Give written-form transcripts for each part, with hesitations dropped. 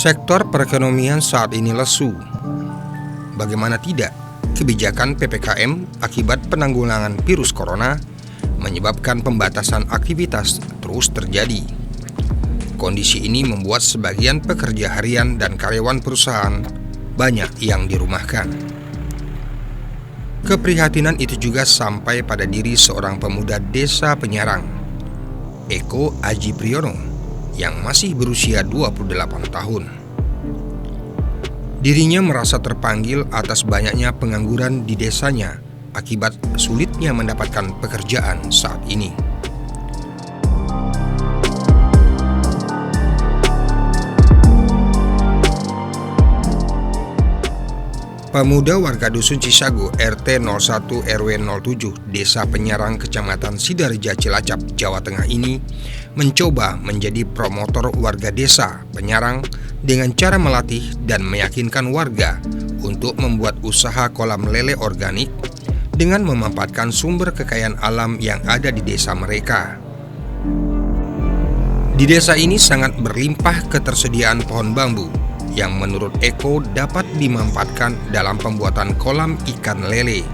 Sektor perekonomian saat ini lesu. Bagaimana tidak, kebijakan PPKM akibat penanggulangan virus corona menyebabkan pembatasan aktivitas terus terjadi. Kondisi ini membuat sebagian pekerja harian dan karyawan perusahaan banyak yang dirumahkan. Keprihatinan itu juga sampai pada diri seorang pemuda desa Penyarang, Eko Aji Priyono, yang masih berusia 28 tahun. Dirinya merasa terpanggil atas banyaknya pengangguran di desanya akibat sulitnya mendapatkan pekerjaan saat ini. Pemuda warga Dusun Cisago RT 01 RW 07 Desa Penyarang Kecamatan Sidareja Cilacap, Jawa Tengah ini mencoba menjadi promotor warga desa Penyarang dengan cara melatih dan meyakinkan warga untuk membuat usaha kolam lele organik dengan memanfaatkan sumber kekayaan alam yang ada di desa mereka. Di desa ini sangat berlimpah ketersediaan pohon bambu yang menurut Eko dapat dimanfaatkan dalam pembuatan kolam ikan lele.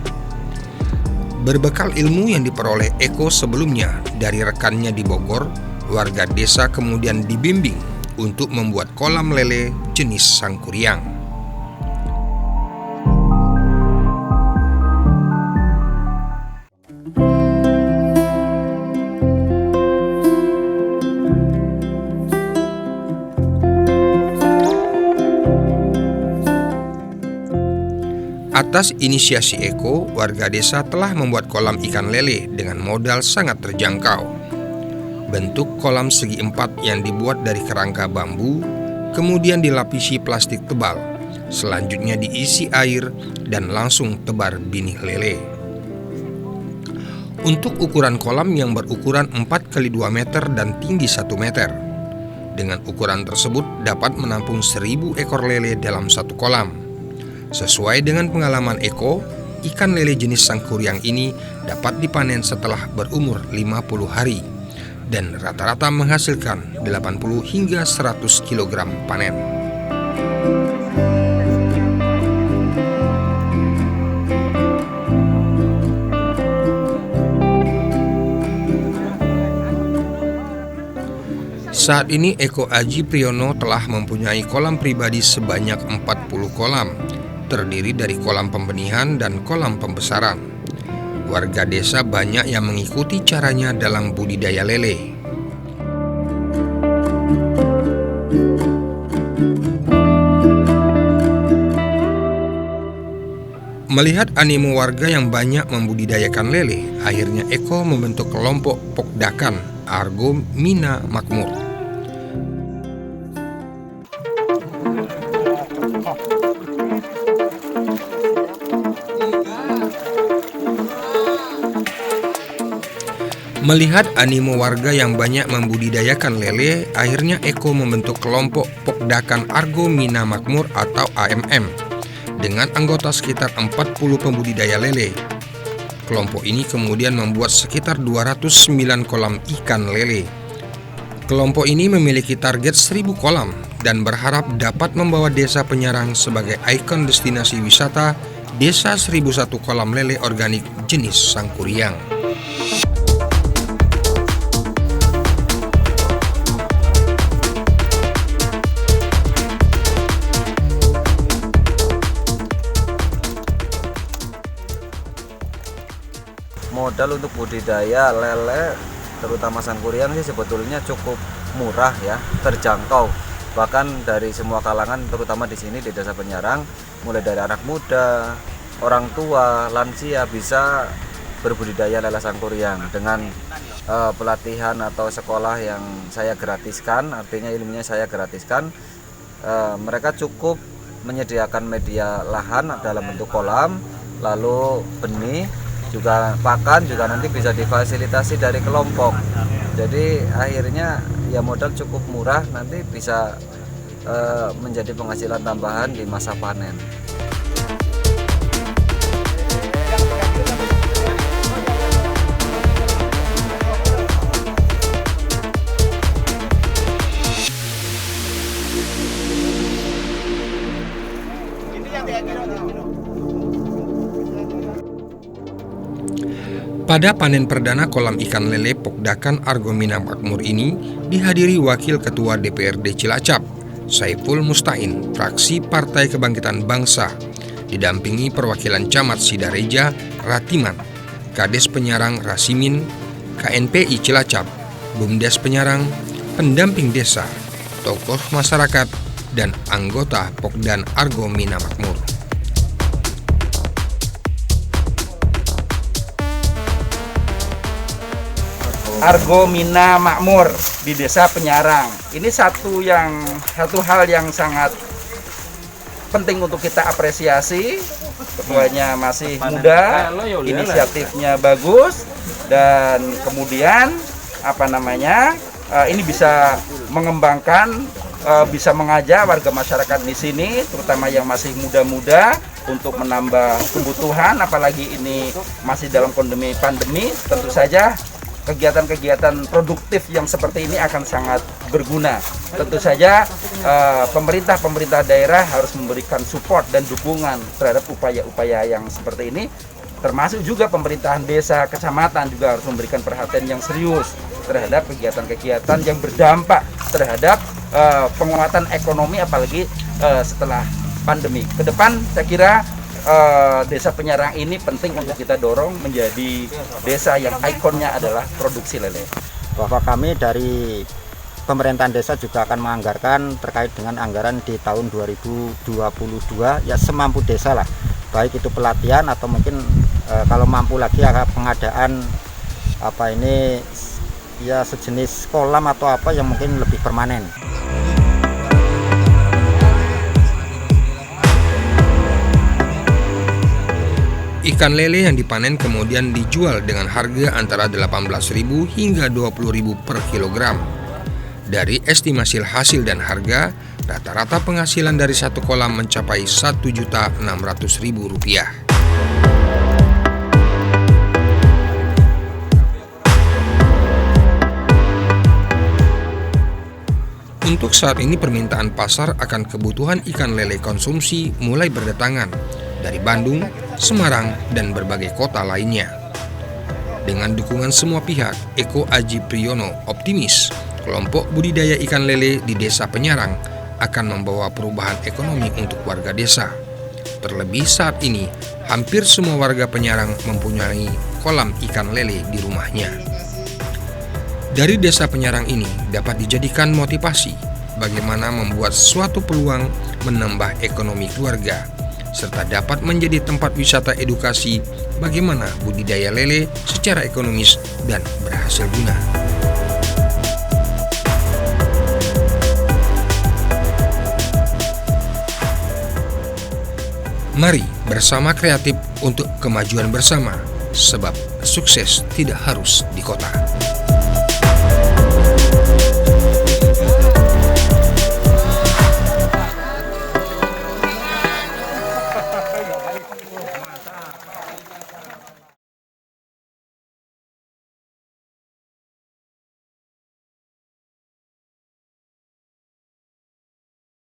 Berbekal ilmu yang diperoleh Eko sebelumnya dari rekannya di Bogor, warga desa kemudian dibimbing untuk membuat kolam lele jenis sangkuriang. Atas inisiasi Eko, warga desa telah membuat kolam ikan lele dengan modal sangat terjangkau. Bentuk kolam segi empat yang dibuat dari kerangka bambu, kemudian dilapisi plastik tebal, selanjutnya diisi air dan langsung tebar binih lele. Untuk ukuran kolam yang berukuran 4x2 meter dan tinggi 1 meter. Dengan ukuran tersebut dapat menampung 1000 ekor lele dalam satu kolam. Sesuai dengan pengalaman Eko, ikan lele jenis sangkuriang ini dapat dipanen setelah berumur 50 hari dan rata-rata menghasilkan 80 hingga 100 kg panen. Saat ini Eko Aji Priyono telah mempunyai kolam pribadi sebanyak 40 kolam, terdiri dari kolam pembenihan dan kolam pembesaran. Warga desa banyak yang mengikuti caranya dalam budidaya lele. Melihat animo warga yang banyak membudidayakan lele, akhirnya Eko membentuk kelompok Pokdakan Argo Mina Makmur. Melihat animo warga yang banyak membudidayakan lele, akhirnya Eko membentuk kelompok Pokdakan Argo Mina Makmur atau AMM dengan anggota sekitar 40 pembudidaya lele. Kelompok ini kemudian membuat sekitar 209 kolam ikan lele. Kelompok ini memiliki target 1000 kolam dan berharap dapat membawa desa Penyarang sebagai ikon destinasi wisata desa 1001 kolam lele organik jenis sangkuriang. Modal untuk budidaya lele terutama sangkuriang sih sebetulnya cukup murah ya, terjangkau. Bahkan dari semua kalangan terutama di sini di Desa Penyarang, mulai dari anak muda, orang tua, lansia bisa berbudidaya lele sangkuriang dengan pelatihan atau sekolah yang saya gratiskan, artinya ilmunya saya gratiskan. Mereka cukup menyediakan media lahan dalam bentuk kolam, lalu benih, juga pakan juga nanti bisa difasilitasi dari kelompok. Jadi akhirnya ya modal cukup murah, nanti bisa menjadi penghasilan tambahan di masa panen. Pada panen perdana kolam ikan lele Pokdakan Argo Minamakmur ini dihadiri Wakil Ketua DPRD Cilacap, Saiful Mustain, fraksi Partai Kebangkitan Bangsa, didampingi perwakilan Camat Sidareja, Ratiman, Kades Penyarang Rasimin, KNPI Cilacap, Bumdes Penyarang, pendamping desa, tokoh masyarakat, dan anggota Pokdan Argo Minamakmur. Argo Minamakmur di Desa Penyarang. Ini satu hal yang sangat penting untuk kita apresiasi. Ketuanya masih muda, inisiatifnya bagus, dan kemudian ini bisa mengembangkan, bisa mengajak warga masyarakat di sini, terutama yang masih muda-muda, untuk menambah kebutuhan. Apalagi ini masih dalam pandemi, tentu saja kegiatan-kegiatan produktif yang seperti ini akan sangat berguna. Tentu saja pemerintah daerah harus memberikan support dan dukungan terhadap upaya-upaya yang seperti ini, termasuk juga pemerintahan desa, kecamatan juga harus memberikan perhatian yang serius terhadap kegiatan-kegiatan yang berdampak terhadap penguatan ekonomi, apalagi setelah pandemi. Ke depan saya kira Desa Penyarang ini penting untuk kita dorong menjadi desa yang ikonnya adalah produksi lele. Bahwa kami dari pemerintahan desa juga akan menganggarkan terkait dengan anggaran di tahun 2022 ya semampu desa lah, baik itu pelatihan atau mungkin kalau mampu lagi pengadaan ya sejenis kolam atau apa yang mungkin lebih permanen. Ikan lele yang dipanen kemudian dijual dengan harga antara 18.000 hingga 20.000 per kilogram. Dari estimasi hasil dan harga, rata-rata penghasilan dari satu kolam mencapai Rp1.600.000. Untuk saat ini permintaan pasar akan kebutuhan ikan lele konsumsi mulai berdatangan dari Bandung, Semarang, dan berbagai kota lainnya. Dengan dukungan semua pihak, Eko Aji Priyono optimis kelompok budidaya ikan lele di Desa Penyarang akan membawa perubahan ekonomi untuk warga desa. Terlebih saat ini, hampir semua warga Penyarang mempunyai kolam ikan lele di rumahnya. Dari Desa Penyarang ini dapat dijadikan motivasi bagaimana membuat suatu peluang menambah ekonomi keluarga, serta dapat menjadi tempat wisata edukasi bagaimana budidaya lele secara ekonomis dan berhasil guna. Mari bersama kreatif untuk kemajuan bersama, sebab sukses tidak harus di kota.